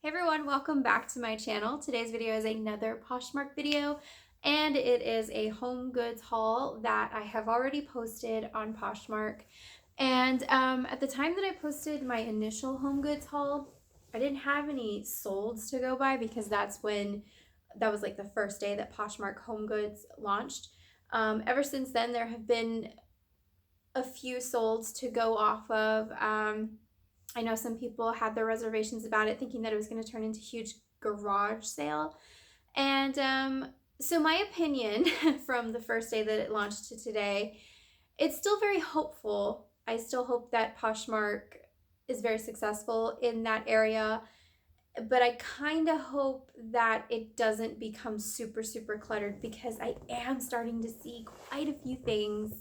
Hey everyone, welcome back to my channel. Today's video is another Poshmark video, and it is a home goods haul that I have already posted on Poshmark. And at the time that I posted my initial home goods haul, I didn't have any solds to go by because that was like the first day that Poshmark Home Goods launched. Ever since then, there have been a few solds to go off of. I know some people had their reservations about it, thinking that it was going to turn into a huge garage sale. And so my opinion from the first day that it launched to today, it's still very hopeful. I still hope that Poshmark is very successful in that area, but I kind of hope that it doesn't become super, super cluttered because I am starting to see quite a few things,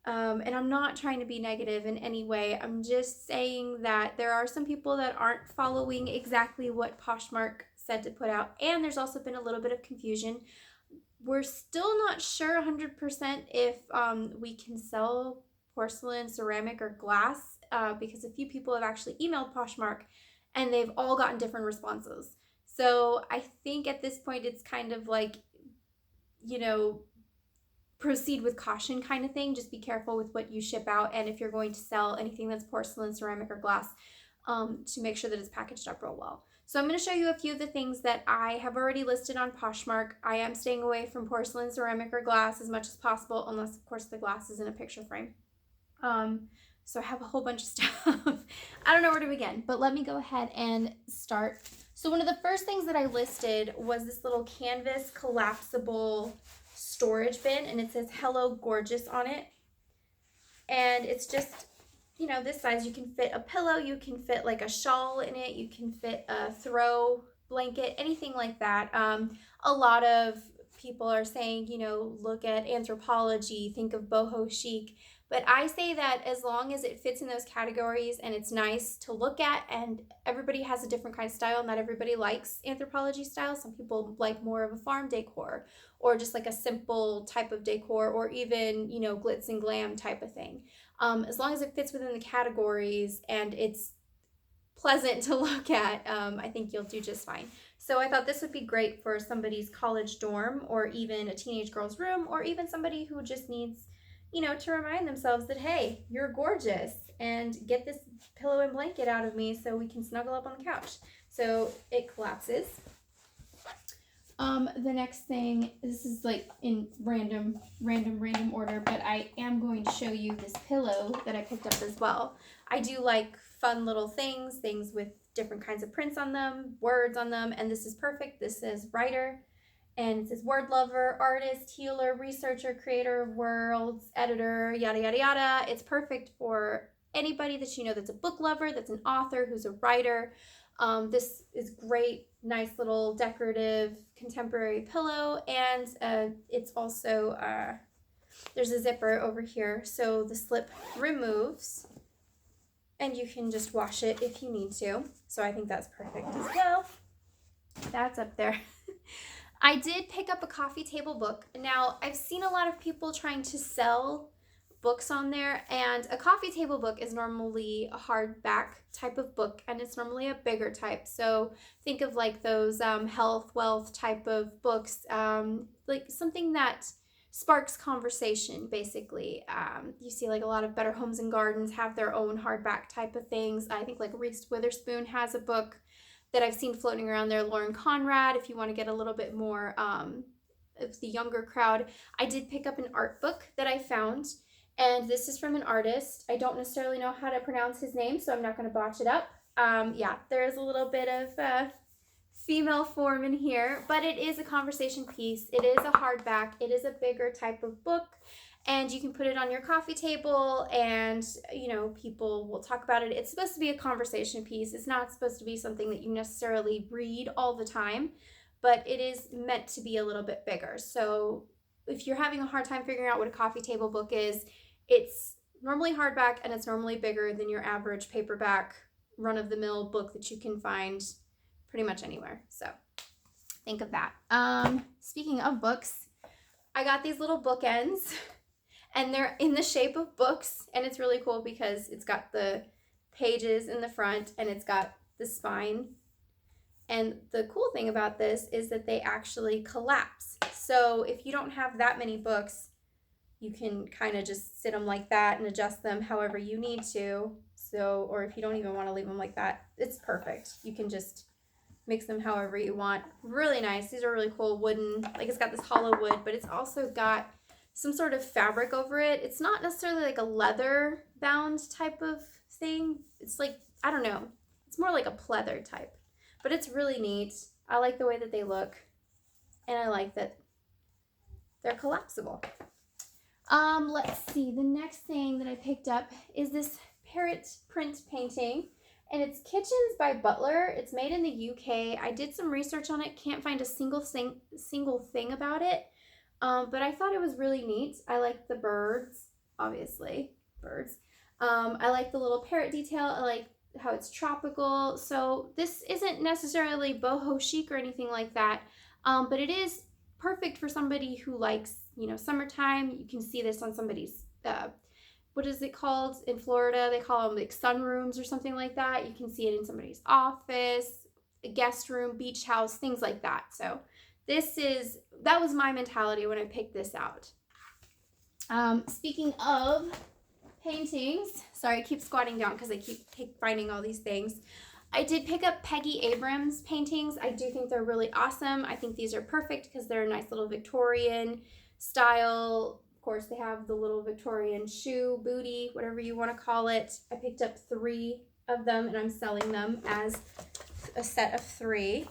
and I'm not trying to be negative in any way. I'm just saying that there are some people that aren't following exactly what Poshmark said to put out, and there's also been a little bit of confusion. We're still not sure 100% if we can sell porcelain, ceramic, or glass, because a few people have actually emailed Poshmark and they've all gotten different responses. So I think at this point it's kind of like, you know, proceed with caution kind of thing. Just be careful with what you ship out, and if you're going to sell anything that's porcelain, ceramic, or glass, to make sure that it's packaged up real well. So I'm going to show you a few of the things that I have already listed on Poshmark. I am staying away from porcelain, ceramic, or glass as much as possible, unless of course the glass is in a picture frame. So I have a whole bunch of stuff. I don't know where to begin, but let me go ahead and start. So one of the first things that I listed was this little canvas collapsible storage bin, and it says "Hello Gorgeous" on it. And it's just, you know, this size. You can fit a pillow, you can fit like a shawl in it, you can fit a throw blanket, anything like that. A lot of people are saying, you know, look at Anthropologie, think of boho chic. But I say that as long as it fits in those categories and it's nice to look at, and everybody has a different kind of style. Not everybody likes Anthropologie style. Some people like more of a farm decor, or just like a simple type of decor, or even, you know, glitz and glam type of thing. As long as it fits within the categories and it's pleasant to look at, I think you'll do just fine. So I thought this would be great for somebody's college dorm, or even a teenage girl's room, or even somebody who just needs, you know, to remind themselves that, hey, you're gorgeous, and get this pillow and blanket out of me so we can snuggle up on the couch. So it collapses. The next thing, this is like in random order, but I am going to show you this pillow that I picked up as well. I do like fun little things with different kinds of prints on them, words on them, and this is perfect. This says writer, and it says word lover, artist, healer, researcher, creator of worlds, editor, yada, yada, yada. It's perfect for anybody that you know that's a book lover, that's an author, who's a writer. This is great, nice little decorative contemporary pillow, and it's also, there's a zipper over here, so the slip removes, and you can just wash it if you need to. So I think that's perfect as well. That's up there. I did pick up a coffee table book. Now, I've seen a lot of people trying to sell books on there, and a coffee table book is normally a hardback type of book, and it's normally a bigger type. So think of like those health, wealth type of books, like something that sparks conversation, basically. You see like a lot of Better Homes and Gardens have their own hardback type of things. I think like Reese Witherspoon has a book that I've seen floating around there. Lauren Conrad, if you want to get a little bit more of the younger crowd. I did pick up an art book that I found, and this is from an artist. I don't necessarily know how to pronounce his name, so I'm not going to botch it up. Yeah, there's a little bit of female form in here, but it is a conversation piece. It is a hardback. It is a bigger type of book, and you can put it on your coffee table, and, you know, people will talk about it. It's supposed to be a conversation piece. It's not supposed to be something that you necessarily read all the time, but it is meant to be a little bit bigger. So if you're having a hard time figuring out what a coffee table book is, it's normally hardback, and it's normally bigger than your average paperback run-of-the-mill book that you can find pretty much anywhere. So think of that. Speaking of books, I got these little bookends, and they're in the shape of books, and it's really cool because it's got the pages in the front, and it's got the spine And the cool thing about this is that they actually collapse. So if you don't have that many books, you can kind of just sit them like that and adjust them however you need to. So, or if you don't even want to leave them like that, it's perfect. You can just mix them however you want. Really nice. These are really cool wooden, like it's got this hollow wood, but it's also got some sort of fabric over it. It's not necessarily like a leather bound type of thing. It's like, I don't know. It's more like a pleather type, but it's really neat. I like the way that they look, and I like that they're collapsible. Let's see. The next thing that I picked up is this parrot print painting, and it's Kitchens by Butler. It's made in the UK. I did some research on it. Can't find a single thing about it. But I thought it was really neat. I like the birds, obviously, birds. I like the little parrot detail. I like how it's tropical. So this isn't necessarily boho chic or anything like that, but it is perfect for somebody who likes, you know, summertime. You can see this on somebody's, what is it called in Florida? They call them like sunrooms or something like that. You can see it in somebody's office, a guest room, beach house, things like that. So that was my mentality when I picked this out. Speaking of paintings, sorry, I keep squatting down because I keep finding all these things. I did pick up Peggy Abrams paintings. I do think they're really awesome. I think these are perfect because they're a nice little Victorian style. Of course, they have the little Victorian shoe, booty, whatever you want to call it. I picked up 3 of them, and I'm selling them as a set of 3.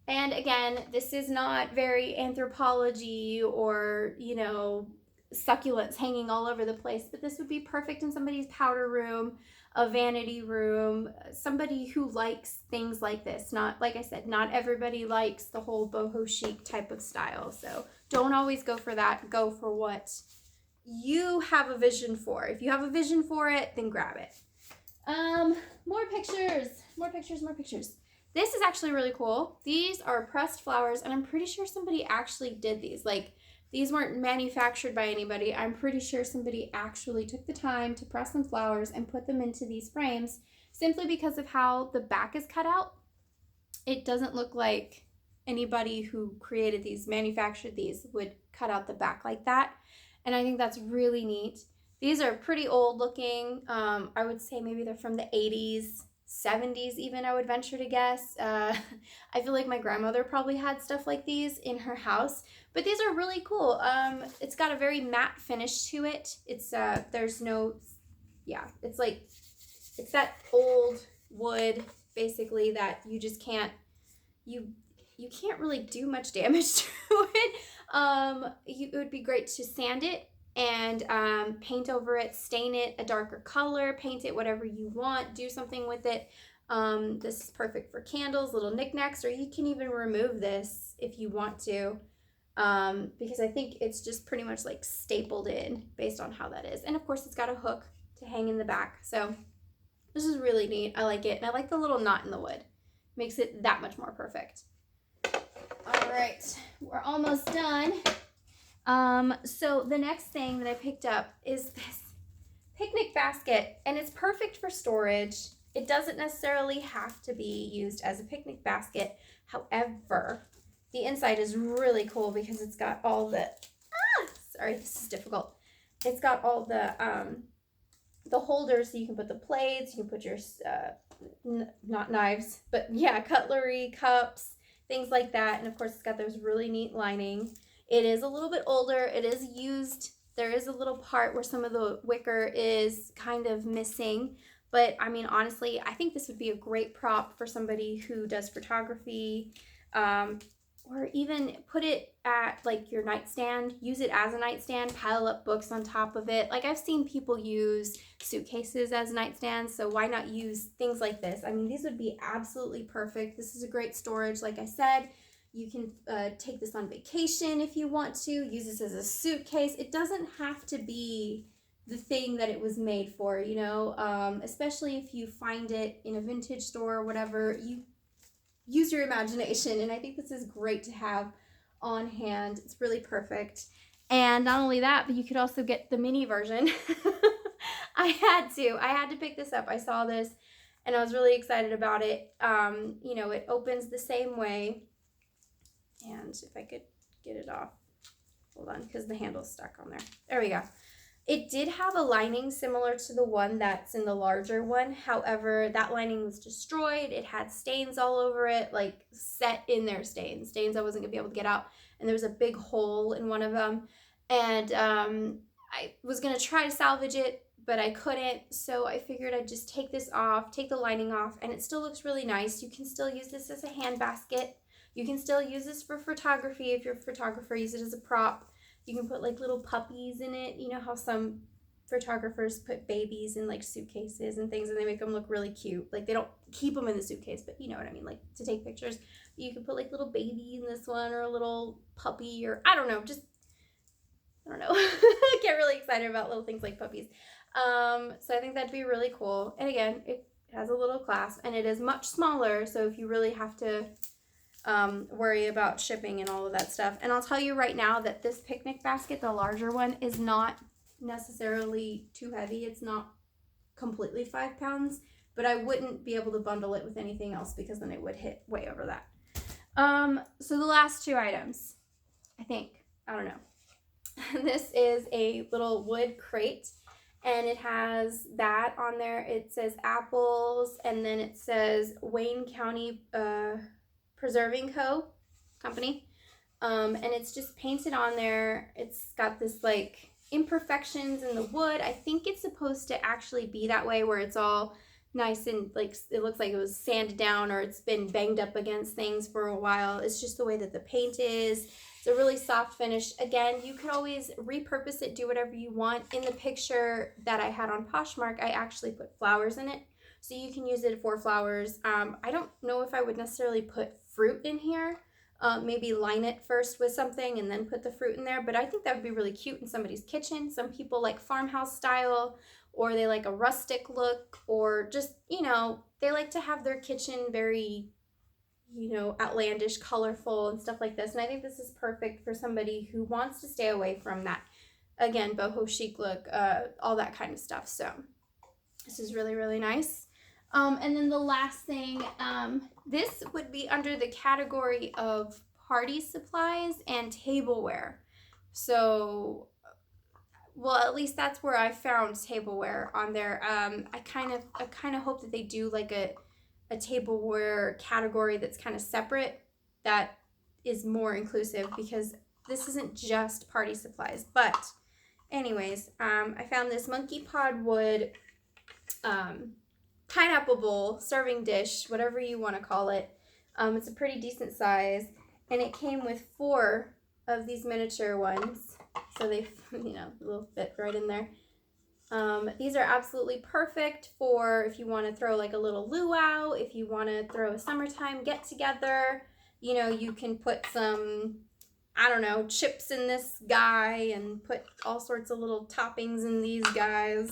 And again, this is not very anthropology or, you know, succulents hanging all over the place, but this would be perfect in somebody's powder room, a vanity room, somebody who likes things like this. Not, like I said, not everybody likes the whole boho chic type of style. So don't always go for that. Go for what you have a vision for. If you have a vision for it, then grab it. More pictures. This is actually really cool. These are pressed flowers, and I'm pretty sure somebody actually did these. Like, these weren't manufactured by anybody. I'm pretty sure somebody actually took the time to press some flowers and put them into these frames simply because of how the back is cut out. It doesn't look like anybody who created these, manufactured these, would cut out the back like that. And I think that's really neat. These are pretty old looking. I would say maybe they're from the 80s. 70s even, I would venture to guess. I feel like my grandmother probably had stuff like these in her house, but these are really cool. It's got a very matte finish to it. It's there's no, yeah, it's like, it's that old wood basically that you just can't, you can't really do much damage to it. It would be great to sand it and paint over it, stain it a darker color, paint it whatever you want, do something with it. This is perfect for candles, little knickknacks, or you can even remove this if you want to, because I think it's just pretty much like stapled in based on how that is. And of course it's got a hook to hang in the back. So this is really neat. I like it. And I like the little knot in the wood. Makes it that much more perfect. All right, we're almost done. So the next thing that I picked up is this picnic basket, and it's perfect for storage. It doesn't necessarily have to be used as a picnic basket. However, the inside is really cool because it's got all the, sorry, this is difficult. It's got all the holders, so you can put the plates, you can put your, not knives, but yeah, cutlery, cups, things like that. And of course, it's got those really neat lining. It is a little bit older. It is used. There is a little part where some of the wicker is kind of missing. But I mean, honestly, I think this would be a great prop for somebody who does photography, or even put it at like your nightstand. Use it as a nightstand, pile up books on top of it. Like, I've seen people use suitcases as nightstands, so why not use things like this? I mean, these would be absolutely perfect. This is a great storage, like I said. You can take this on vacation if you want to. Use this as a suitcase. It doesn't have to be the thing that it was made for, you know, especially if you find it in a vintage store or whatever. You use your imagination, and I think this is great to have on hand. It's really perfect. And not only that, but you could also get the mini version. I had to pick this up. I saw this and I was really excited about it. You know, it opens the same way, and if I could get it off, hold on, because the handle's stuck on there. There we go. It did have a lining similar to the one that's in the larger one. However, that lining was destroyed. It had stains all over it, like set in there stains I wasn't gonna be able to get out. And there was a big hole in one of them. And I was gonna try to salvage it, but I couldn't. So I figured I'd just take this off, take the lining off, and it still looks really nice. You can still use this as a hand basket. You can still use this for photography if you're a photographer, use it as a prop. You can put like little puppies in it. You know how some photographers put babies in like suitcases and things and they make them look really cute. Like they don't keep them in the suitcase, but you know what I mean, like to take pictures. You can put like little baby in this one or a little puppy or I don't know, just, I don't know. I get really excited about little things like puppies. So I think that'd be really cool. And again, it has a little clasp and it is much smaller. So if you really have to worry about shipping and all of that stuff. And I'll tell you right now that this picnic basket, the larger one, is not necessarily too heavy. It's not completely 5 pounds, but I wouldn't be able to bundle it with anything else because then it would hit way over that. So the last 2 items, I think, I don't know. This is a little wood crate and it has that on there. It says apples and then it says Wayne County, Preserving Company, and it's just painted on there. It's got this like imperfections in the wood. I think it's supposed to actually be that way where it's all nice and like it looks like it was sanded down or it's been banged up against things for a while. It's just the way that the paint is. It's a really soft finish. Again, you could always repurpose it, do whatever you want. In the picture that I had on Poshmark, I actually put flowers in it. So you can use it for flowers. I don't know if I would necessarily put fruit in here. Maybe line it first with something and then put the fruit in there. But I think that would be really cute in somebody's kitchen. Some people like farmhouse style or they like a rustic look or just, you know, they like to have their kitchen very, you know, outlandish, colorful and stuff like this. And I think this is perfect for somebody who wants to stay away from that, again, boho chic look, all that kind of stuff. So this is really, really nice. And then the last thing, this would be under the category of party supplies and tableware. So, well, at least that's where I found tableware on there. I kind of hope that they do like a tableware category that's kind of separate, that is more inclusive, because this isn't just party supplies. But anyways, I found this monkey pod wood, pineapple bowl, serving dish, whatever you want to call it. It's a pretty decent size, and it came with 4 of these miniature ones, so they, you know, a little fit right in there. These are absolutely perfect for if you want to throw like a little luau, if you want to throw a summertime get together. You know, you can put some, I don't know, chips in this guy and put all sorts of little toppings in these guys.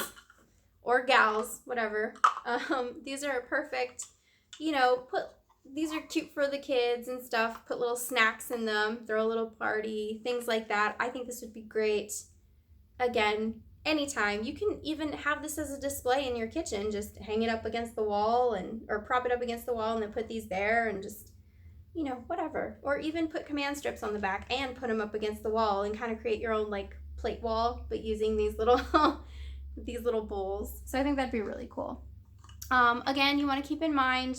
Or gals, whatever. These are perfect, you know, these are cute for the kids and stuff. Put little snacks in them, throw a little party, things like that. I think this would be great. Again, anytime. You can even have this as a display in your kitchen. Just hang it up against the wall or prop it up against the wall and then put these there and just, you know, whatever. Or even put command strips on the back and put them up against the wall and kind of create your own like plate wall, but using these little these little bowls. So I think that'd be really cool. Again, you want to keep in mind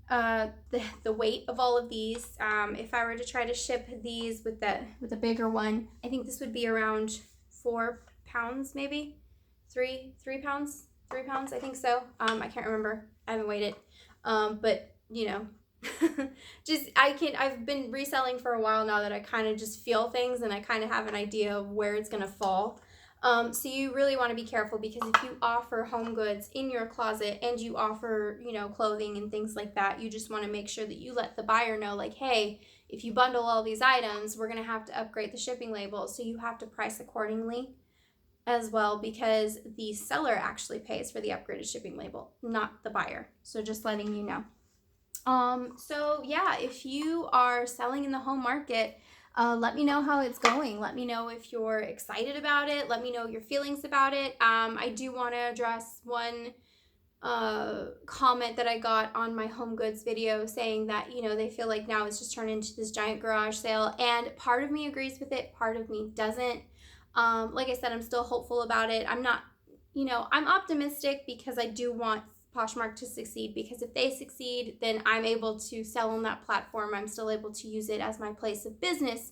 the weight of all of these. If I were to try to ship these with a bigger one, I think this would be around 4 pounds, maybe 3 pounds, I think so. I can't remember. I haven't weighed it. But you know, I've been reselling for a while now that I kind of just feel things and I kind of have an idea of where it's gonna fall. So you really want to be careful, because if you offer home goods in your closet and you offer, you know, clothing and things like that, you just want to make sure that you let the buyer know, like, hey, if you bundle all these items, we're going to have to upgrade the shipping label. So you have to price accordingly as well, because the seller actually pays for the upgraded shipping label, not the buyer. So just letting you know. So yeah, if you are selling in the home market, let me know how it's going. Let me know if you're excited about it. Let me know your feelings about it. I do want to address one comment that I got on my home goods video saying that, you know, they feel like now it's just turned into this giant garage sale. And part of me agrees with it, part of me doesn't. Like I said, I'm still hopeful about it. I'm not, you know, I'm optimistic because I do want Poshmark to succeed, because if they succeed, then I'm able to sell on that platform. I'm still able to use it as my place of business.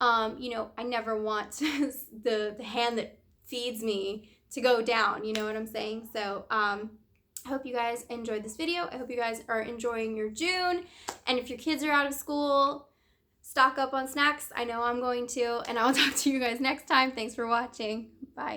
You know, I never want the hand that feeds me to go down, you know what I'm saying? So I hope you guys enjoyed this video. I hope you guys are enjoying your June, and if your kids are out of school, stock up on snacks. I know I'm going to, and I'll talk to you guys next time. Thanks for watching.